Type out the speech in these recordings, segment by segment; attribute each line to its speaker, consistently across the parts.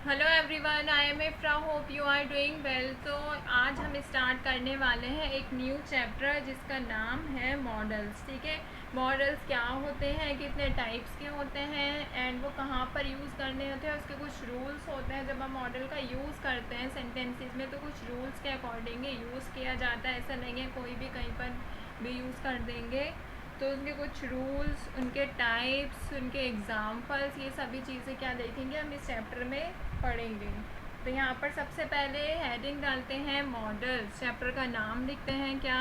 Speaker 1: Hello everyone, I am फ्रा hope you are doing well. तो आज हम स्टार्ट करने वाले हैं एक न्यू चैप्टर जिसका नाम है मॉडल्स। ठीक है, मॉडल्स क्या होते हैं, कितने टाइप्स के होते हैं एंड वो कहाँ पर यूज़ करने होते हैं, उसके कुछ रूल्स होते हैं। जब हम मॉडल का यूज़ करते हैं सेंटेंसेस में तो कुछ रूल्स के अकॉर्डिंग यूज़ किया जाता है। ऐसा नहीं है कोई भी कहीं पर भी यूज़ कर देंगे। तो उनके कुछ रूल्स, उनके टाइप्स, उनके एग्ज़ाम्पल्स, ये सभी चीज़ें क्या देखेंगे हम इस चैप्टर में पढ़ेंगे। तो यहाँ पर सबसे पहले हेडिंग डालते हैं मॉडल्स। चैप्टर का नाम लिखते हैं क्या,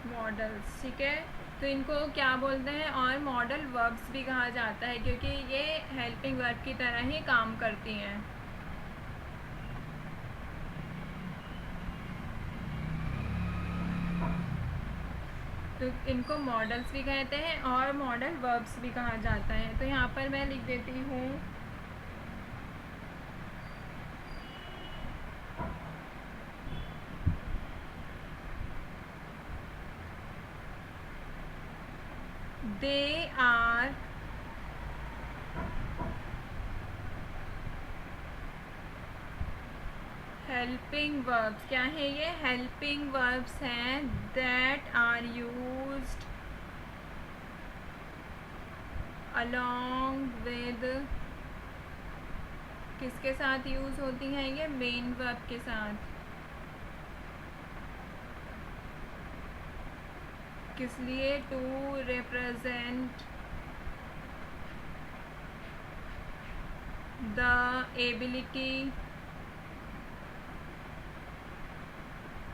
Speaker 1: मॉडल्स। ठीक है, तो इनको क्या बोलते हैं, और मॉडल वर्ब्स भी कहा जाता है क्योंकि ये हेल्पिंग वर्ब की तरह ही काम करती हैं। तो इनको मॉडल्स भी कहते हैं और मॉडल वर्ब्स भी कहा जाता है। तो यहाँ पर मैं लिख देती हूँ दे आर हेल्पिंग वर्ब्स। क्या है ये, हेल्पिंग वर्ब्स हैं that are used along with, किसके साथ यूज़ होती हैं ये, मेन वर्ब के साथ। किस लिए, to represent the ability,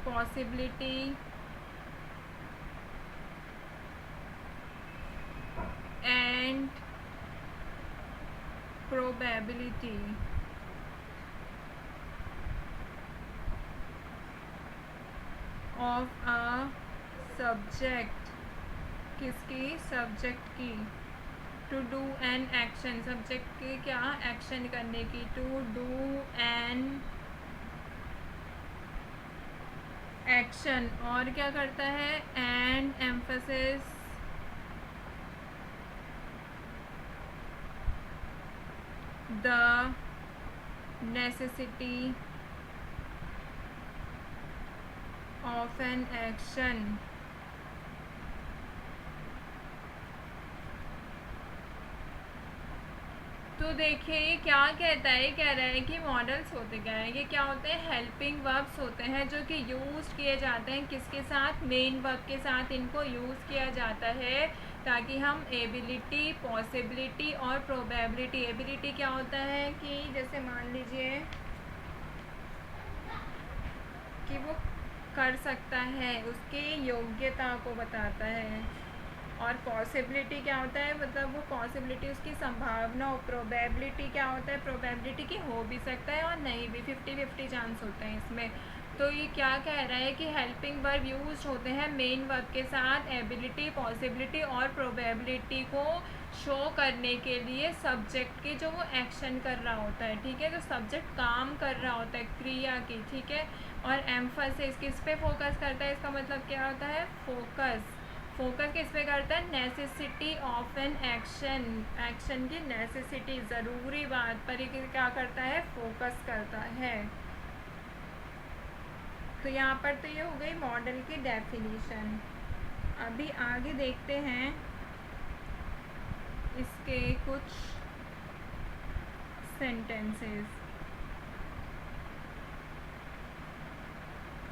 Speaker 1: possibility and probability of a subject. किसकी, सब्जेक्ट की। To do an action, subject की क्या, एक्शन करने की। टू डू एन एक्शन, और क्या करता है, and emphasis the necessity of an action. तो देखिए ये क्या कहता है, कह रहा है कि मॉडल्स होते क्या है, ये क्या होते हैं, हेल्पिंग वर्ब्स होते हैं जो कि यूज़ किए जाते हैं किसके साथ, मेन वर्ब के साथ इनको यूज़ किया जाता है ताकि हम एबिलिटी, पॉसिबिलिटी और प्रोबेबिलिटी। एबिलिटी क्या होता है कि जैसे मान लीजिए कि वो कर सकता है, उसकी योग्यता को बताता है। और पॉसिबिलिटी क्या होता है, मतलब वो पॉसिबिलिटी उसकी संभावना। और प्रोबेबिलिटी क्या होता है, प्रोबेबिलिटी की हो भी सकता है और नहीं भी, 50-50 चांस होते हैं इसमें। तो ये क्या कह रहा है कि हेल्पिंग वर्ब यूज होते हैं मेन वर्ब के साथ एबिलिटी, पॉसिबिलिटी और प्रोबेबिलिटी को शो करने के लिए सब्जेक्ट के जो वो एक्शन कर रहा होता है। ठीक है, जो सब्जेक्ट काम कर रहा होता है क्रिया की। ठीक है, और एम्फसिस किस पे फोकस करता है, इसका मतलब क्या होता है, फोकस। फोकस किस पे करता है, necessity of an action, action की नेसेसिटी, ज़रूरी बात पर ये क्या करता है, फोकस करता है। तो यहाँ पर तो ये हो गई मॉडल की डेफिनेशन। अभी आगे देखते हैं इसके कुछ सेंटेंसेस।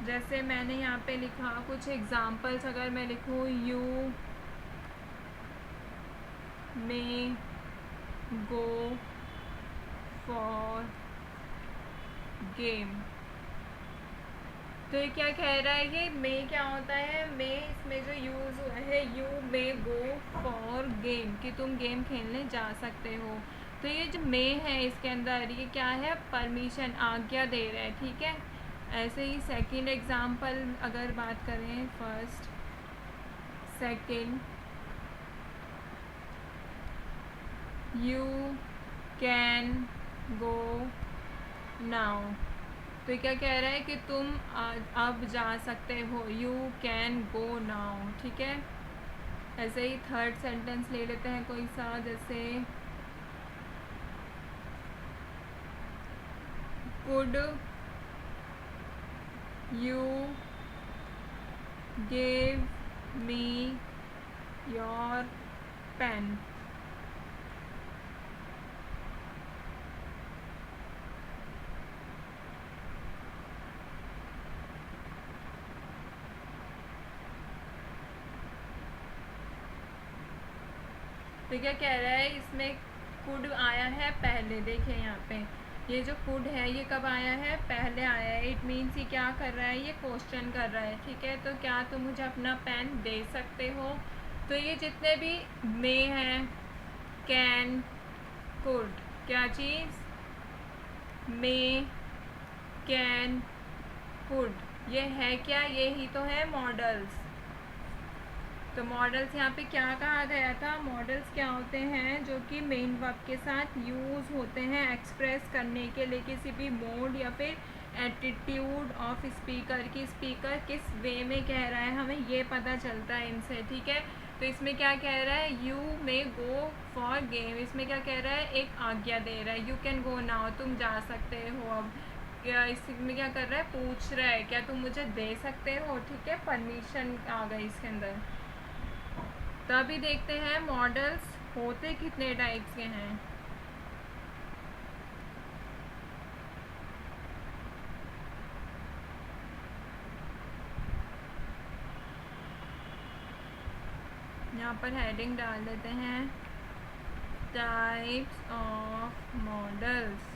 Speaker 1: जैसे मैंने यहाँ पे लिखा कुछ एग्जाम्पल्स, अगर मैं लिखूँ you may go for game. तो ये क्या कह रहा है कि मे क्या होता है, मे इसमें जो यूज़ हुआ है, you may go for game, कि तुम गेम खेलने जा सकते हो। तो ये जो मे है इसके अंदर ये क्या है, परमिशन, आज्ञा दे रहा है। ठीक है, ऐसे ही सेकंड एग्जांपल अगर बात करें, first second, you can go now. तो क्या कह रहा है कि तुम अब जा सकते हो, यू कैन गो नाउ। ठीक है, ऐसे ही थर्ड सेंटेंस ले लेते हैं कोई सा, जैसे could you give me your pen. तो क्या कह रहा है, इसमें कुड आया है पहले। देखिए यहाँ पे ये जो कुड है ये कब आया है, पहले आया है। इट मीन्स ये क्या कर रहा है, ये क्वेश्चन कर रहा है। ठीक है, तो क्या तुम मुझे अपना पेन दे सकते हो। तो ये जितने भी मे हैं, कैन, कुड, क्या चीज़, मे, कैन, कुड, ये है क्या, ये ही तो है मॉडल्स। तो मॉडल्स यहाँ पे क्या कहा गया था, मॉडल्स क्या होते हैं, जो कि मेन वर्ब के साथ यूज़ होते हैं एक्सप्रेस करने के लिए किसी भी मोड या फिर एटीट्यूड ऑफ स्पीकर की स्पीकर किस वे में कह रहा है, हमें ये पता चलता है इनसे। ठीक है, तो इसमें क्या कह रहा है, you may go for game, इसमें क्या कह रहा है, एक आज्ञा दे रहा है। यू कैन गो नाउ, तुम जा सकते हो अब। क्या इसमें क्या कर रहा है, पूछ रहा है क्या तुम मुझे दे सकते हो। ठीक है, परमिशन आ गई इसके अंदर। तो अभी देखते हैं मॉडल्स होते कितने टाइप्स के हैं। यहाँ पर हेडिंग डाल देते हैं, टाइप्स ऑफ मॉडल्स।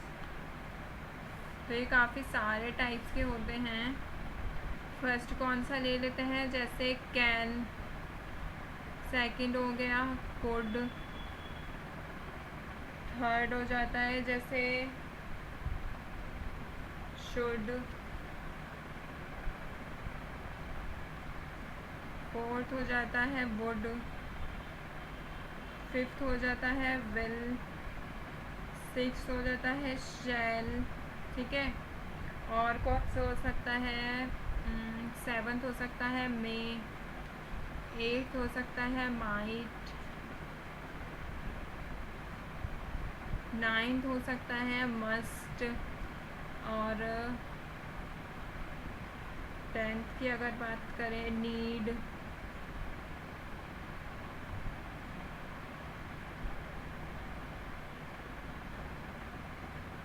Speaker 1: तो ये काफ़ी सारे टाइप्स के होते हैं। फर्स्ट कौन सा ले लेते हैं, जैसे कैन, सेकंड हो गया कुड, थर्ड हो जाता है जैसे शुड, फोर्थ हो जाता है वुड, फिफ्थ हो जाता है विल, सिक्स्थ हो जाता है शैल। ठीक है, और कौन सा हो सकता है, सेवन्थ हो सकता है मे, एट्थ हो सकता है माइट, नाइन्थ हो सकता है मस्ट, और टेंथ की अगर बात करें नीड,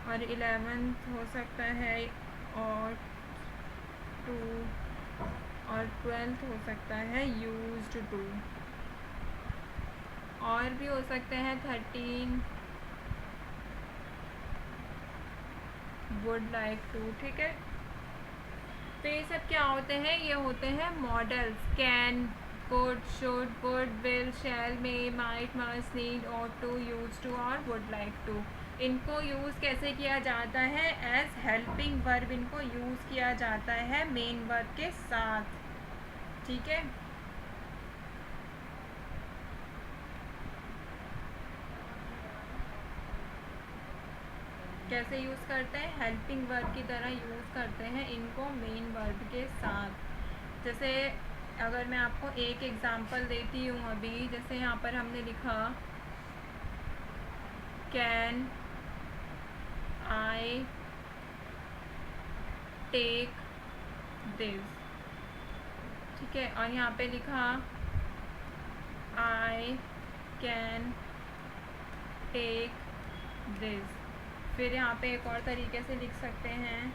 Speaker 1: और 11th हो सकता है और टू, और 12th हो सकता है यूज्ड टू, और भी हो सकते हैं 13 वुड लाइक टू। ठीक है, तो ये सब क्या होते हैं, ये होते हैं modals. Can, could, should, would, will, shall, may, might, must, need, ought to, use to और वुड लाइक टू। इनको यूज़ कैसे किया जाता है, एज हेल्पिंग वर्ब इनको यूज़ किया जाता है मेन वर्ब के साथ। ठीक है, कैसे यूज़ करते हैं, हेल्पिंग वर्ब की तरह यूज़ करते हैं इनको मेन वर्ब के साथ। जैसे अगर मैं आपको एक एग्ज़ाम्पल देती हूँ अभी, जैसे यहाँ पर हमने लिखा कैन आई टेक दिस। ठीक है, और यहाँ पे लिखा आई कैन टेक दिस। फिर यहाँ पे एक और तरीके से लिख सकते हैं,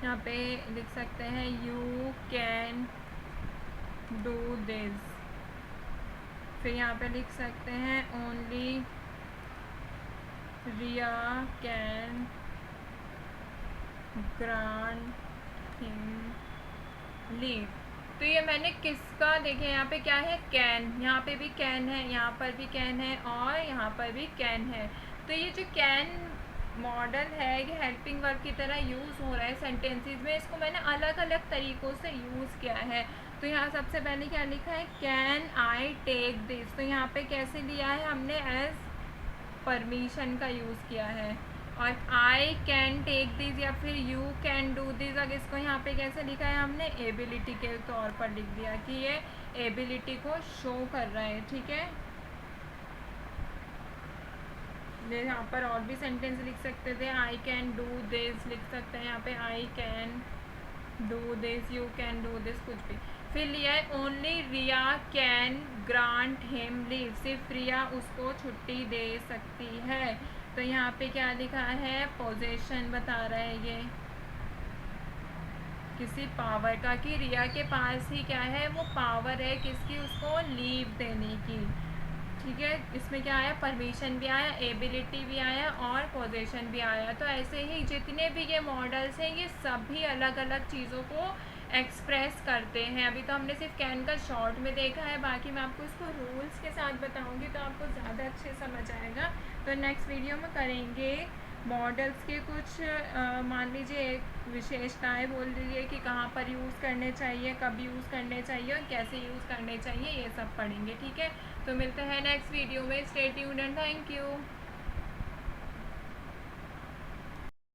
Speaker 1: यहाँ पे लिख सकते हैं यू कैन डू दिस। फिर यहाँ पे लिख सकते हैं only Riya can grant him leave. तो ये मैंने किसका, देखे यहाँ पे क्या है, कैन, यहाँ पे भी कैन है, यहाँ पर भी कैन है, और यहाँ पर भी कैन है। तो ये जो कैन मॉडल है ये हेल्पिंग वर्ब की तरह यूज़ हो रहा है सेंटेंसेस में। इसको मैंने अलग अलग तरीक़ों से यूज़ किया है। तो यहाँ सबसे पहले क्या लिखा है, कैन आई टेक दिस। तो यहाँ पे कैसे लिया है हमने, एज परमिशन का यूज़ किया है। और आई कैन टेक दिस या फिर यू कैन डू दिस, अगर इसको यहाँ पे कैसे लिखा है हमने, एबिलिटी के तौर पर लिख दिया कि ये एबिलिटी को शो कर रहा है। ठीक है, यहाँ पर और भी सेंटेंस लिख सकते थे, आई कैन डू दिस लिख सकते हैं यहाँ पे, I can do this, you can do this, कुछ भी। फिर लिया है only Riya can grant him leave, सिर्फ रिया उसको छुट्टी दे सकती है। तो यहाँ पे क्या लिखा है, पोजेशन बता रहा है ये किसी पावर का, कि रिया के पास ही क्या है, वो पावर है किसकी, उसको लीव देने की। ठीक है, इसमें क्या आया, परमिशन भी आया, एबिलिटी भी आया और पोजेशन भी आया। तो ऐसे ही जितने भी ये मॉडल्स हैं ये सभी अलग अलग चीज़ों को एक्सप्रेस करते हैं। अभी तो हमने सिर्फ कैन का शॉर्ट में देखा है, बाकी मैं आपको इसको रूल्स के साथ बताऊंगी तो आपको ज़्यादा अच्छे समझ आएगा। तो नेक्स्ट वीडियो में करेंगे मॉडल्स के कुछ मान लीजिए एक विशेषताएं बोल दीजिए कि कहाँ पर यूज़ करने चाहिए, कब यूज़ करने चाहिए और कैसे यूज़ करने चाहिए, ये सब पढ़ेंगे। ठीक है, तो मिलते हैं नेक्स्ट वीडियो में। Stay tuned and thank you.